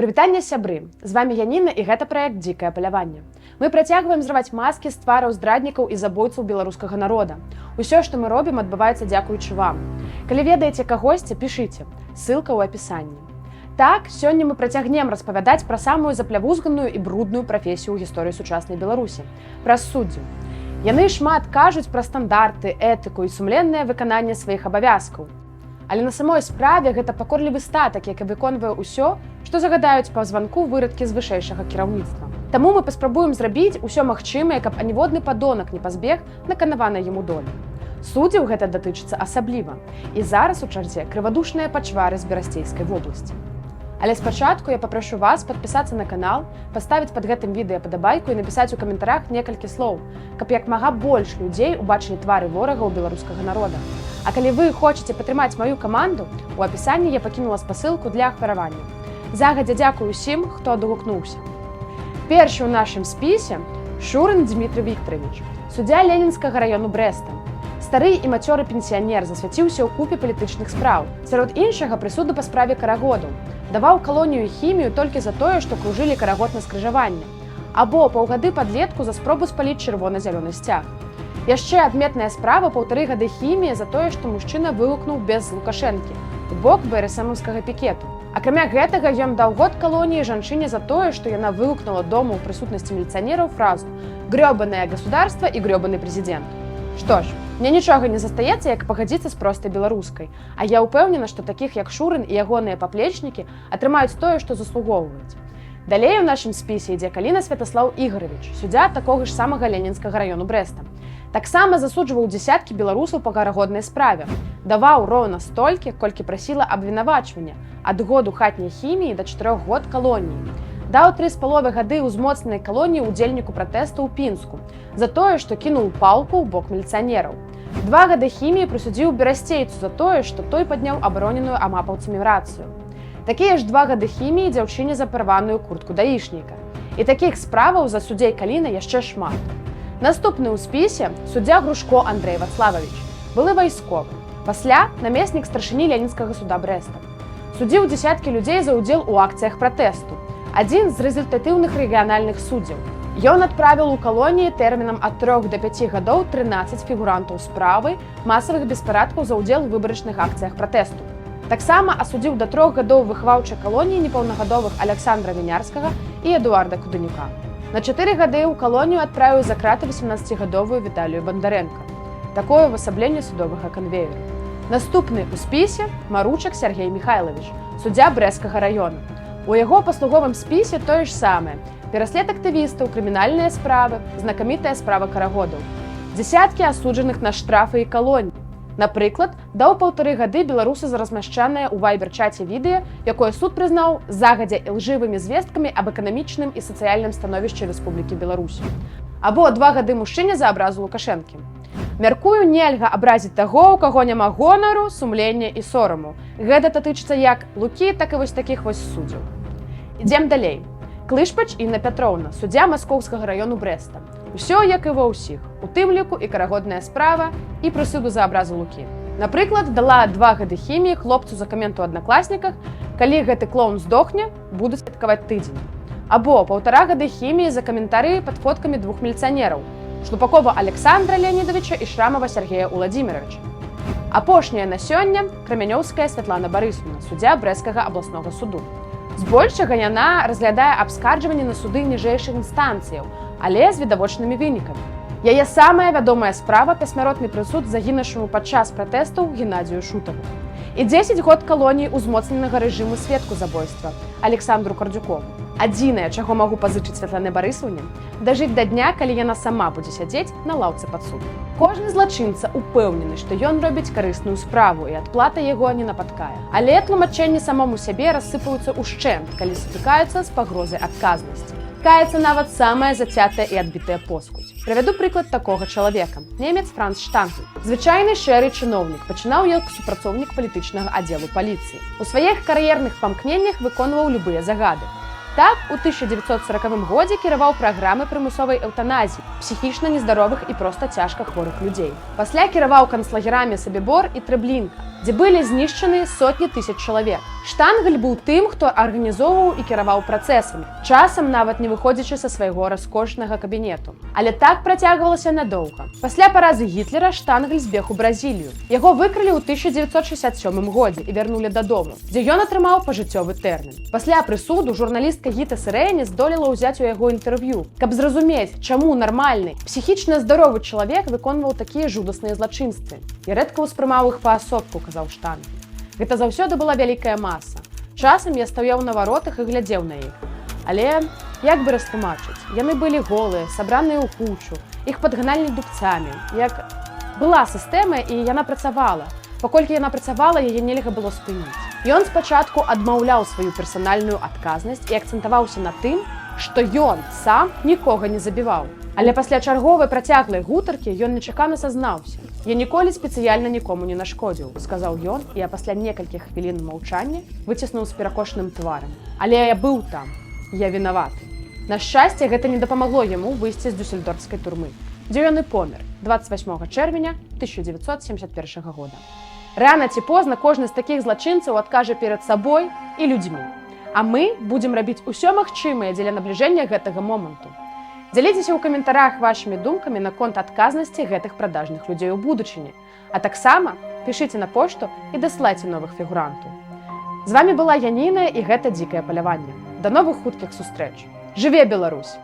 Прывітанне, сябры! З вами Яніна і гэта праект «Дзікае паляванне». Мы працягваем зрываць маскі з твараў здраднікаў і забойцаў беларускага народа. Усё, што мы робім, адбываецца дзякуючы вам. Калі ведаеце кагосьці, пішыце. Ссылка ў апісанні. Так, сёння мы працягнем распавядаць пра самую заплявузганую і брудную прафесію ў гісторыі сучаснай Беларусі – пра суддзяў. Яны шмат кажуць пра стандарты, этыку і сумленнае выкананне сваіх абавязкаў. Але на самой справе гэта пакорлівы статак, які выконвае ўсё, што загадаюць па званку вырадкі з вышэйшага кіраўніцтва. Таму мы паспрабуем зрабіць усё магчымае, каб аніводны падонак не пазбег наканаванай яму долі. Суддзяў гэта датычыцца асабліва. І зараз у чарзе крывадушныя пачвары з Берасцейскай вобласці. Але спачатку я папрашу вас падпісацца на канал, паставіць пад гэтым відэа падабайку і напісаць у каментарах некалькі слоў, каб як мага больш людзей убачылі твары ворагаў беларускага народа. А калі вы хочаце падтрымаць маю каманду, у апісанні я пакінула спасылку для ахвяравання. Загадзя дзякую усім, хто адгукнуўся. Першы ў нашым спісе Шурын Дмітрый Вікторович, суддзя Ленінскага раёну Брэста. Стары і мацёры пенсіянер засвяціўся ў купе палітычных спраў. Сярод іншага прысуду па справе карагодаў. Даваў калонію хімію толькі за тое, што кружылі карагод на скрыжаванне. Або паўгады падлетку за спробу спаліць чырвона-зялёны сцяг. Яшчэ адметная справа 1,5 гады хіміі за тое, што мужчына вылукнуў без Лукашэнкі у бок БРСМаўскага пікету. Акрамя гэтага, ён даў год калоніі жанчыне за тое, што яна вылукнула дома ў прысутнасці міліцыянераў фразу «Грёбанае государства і грёбаны прэзідэнт». Што ж, мне нічога не застаецца, як пагадзіцца з простай беларускай, а я ўпэўнена, што такіх як Шурын і ягоныя паплечнікі атрымаюць тое, што заслугоўваюць. Далей у нашым спісе ідзе Каліна Святаслаў Ігорович, суддзя такога ж самага Ленінскага раёну Брэста. Таксама засуджваў дзесяткі беларусаў па карагоднай справе. Даваў роўна столькі, колькі прасіла абвінавачвання, ад году хатняй хіміі да 4 год калоніі. Даў 3,5 гады ўзмоцненай калоніі ўдзельніку пратэсту ў Пінску за тое, што кінуў палку ў бок міліцыянераў. 2 гады хіміі прысудзіў берасцейцу за тое, што той падняў абароненую амапаўцамі рацыю. Такія ж 2 гады хіміі дзяўчыне за парваную куртку даішніка. І такіх справаў за суддзей Каліна яшчэ шмат. Наступны ў спісе суддзя Грушко Андрэй Вацлававіч, былы вайсковы. Пасля намеснік старшыні Ленінскага суда Брэста. Судзіў дзесяткі людзей за ўдзел у акцыях пратэсту. Адзін з рэзультатыўных рэгіянальных суддзяў. Ён адправіў у калоніі тэрмінам ад 3 да 5 гадоў 13 фігурантаў справы масавых беспарадкаў за ўдзел у выбарачных акцыях пратэсту. Таксама асудзіў да 3 гадоў выхаваўчай калоніі непаўнагадовых Аляксандра Вінярскага і Эдуарда Кудынюка. На 4 гады ў калонію адправіў за краты 18-гадовую Віталію Бандарэнка. Такое ўвасабленне судовага канвеера. Наступны ў спісе Маручак Сергей Михайлович, суддзя Брэсцкага раёна. У яго паслуговым спісе тое ж самае. Пераслед актывістаў, крымінальныя справы, знакамітая справа карагодаў. Дзесяткі асуджаных на штрафы і калоніі. Напрыклад, даў 1,5 гады беларусы за размяшчанае ў вайбер-чаце відэа, якое суд прызнаў загадзя ілжывымі звесткамі аб эканамічным і сацыяльным становішчы Рэспублікі Беларусь. Або 2 гады мужчыне за абразу Лукашэнкі. Мяркую, нельга абразіць таго, у каго няма гонару, сумлення і сораму. Гэта датычыцца як Лукі, так і вось такіх вось суддзяў. Ідзем далей. Клышпач Інна Пятроўна, суддзя Маскоўскага раёну Брэста. Усё, як і ва ўсіх, у тым ліку і карагодная справа, і прысуду за абразу Лукі. Напрыклад, дала 2 гады хіміі хлопцу за камент у аднакласніках, калі гэты клоун здохне, будуць святкаваць тыдзень. Або 1,5 гады хіміі за каментары пад фоткамі 2 міліцыянераў – Шлупакова Александра Леонидовича і Шрамова Сергея Уладзіміровича. Апошняя на сёння Крамянёўская Святлана Барысаўна, суддзя Брэсцкага абласнога суду. Збольшага яна разглядае абскарджванні на суды ніжэйшых інстанцыяў, але з відавочнымі вынікамі. Яе самая вядомая справа – пасмяротны прысуд загінуўшаму падчас пратэстаў Геннадзію Шутаву. І 10 год калоніі ўзмоцненага рэжыму сведку забойства Александру Кардзюкову. Адзінае, чаго магу пазычыць Святлане Барысаўне, дажыць да дня, калі яна сама будзе сядзець на лаўцы падсуду. Кожны злачынца упэўнены, што ён робіць карысную справу і адплата яго не напаткае. Але тлумачэнні самому сябе рассыпаюцца ўшчэнт, калі сутыкаюцца з пагрозай адказнасці. Каецца нават самая зацятая і адбітая поскудзь. Прывяду прыклад такога чалавека. Немец Франц Штангель. Звычайны шэры чыноўнік, пачынаў як супрацоўнік палітычнага аддзелу паліцыі. У сваіх кар'ерных памкненнях выконваў любыя загады. Так, у 1940 годзе кіраваў праграмай прымусовай эўтаназіі псіхічна нездаровых і проста цяжка хворых людзей. Пасля кіраваў канцлагерамі Сабібор і Трэблінка, дзе былі знішчаны сотні тысяч чалавек. Штангель быў тым, хто арганізоўваў і кіраваў працэсамі, часам нават не выходзячы са свайго раскошнага кабінету. Але так працягвалася надоўга. Пасля паразы Гітлера Штангель збег у Бразілію. Яго выкрылі ў 1967 годзе і вярнулі дадому, дзе ён атрымаў пажыццёвы тэрмін. Пасля прысуду журналістка Гіта Сырэні здолела ўзяць у яго інтэрв'ю, каб зразумець, чаму нармальны, псіхічна здаровы чалавек выконваў такія жудасныя злачынствы. Я рэдка ўспрымаў іх паасобку, казаў Штангель. Гэта заўсёды была вялікая маса. Часам я стаяў на варотах і глядзеў на іх. Але, як бы растлумачыць, яны былі голыя, сабраныя ў кучу, іх падганалі дубцамі. Як была сістэма, і яна працавала. Паколькі яна працавала, яе нельга было спыніць. Ён спачатку адмаўляў сваю персанальную адказнасць і акцэнтаваўся на тым, што ён сам нікога не забіваў. Але пасля чарговай працяглай гутаркі ён нечакана сазнаўся. «Я ніколі спецыяльна нікому не нашкодзіў», – сказаў ён, і пасля некалькіх хвілін маўчання выціснуў з перакошаным тварам. «Але я быў там. Я вінаваты». На шчасце, гэта не дапамагло яму выйсці з дюссельдорфскай турмы, дзе ён і помер 28 чэрвеня 1971 года. Рана ці позна кожны з такіх злачынцаў адкажа перад сабой і людзьмі. А мы будзем рабіць усё магчымае дзеля набліжэння гэтага моманту. Дзяліцеся ў каментарах вашымі думкамі наконт адказнасці гэтых прадажных людзей у будучыні. А таксама пішыце на пошту і даслайце новых фігурантаў. З вамі была Яніна і гэта дзікае паляванне. Да новых хуткіх сустрэч. Жыве Беларусь!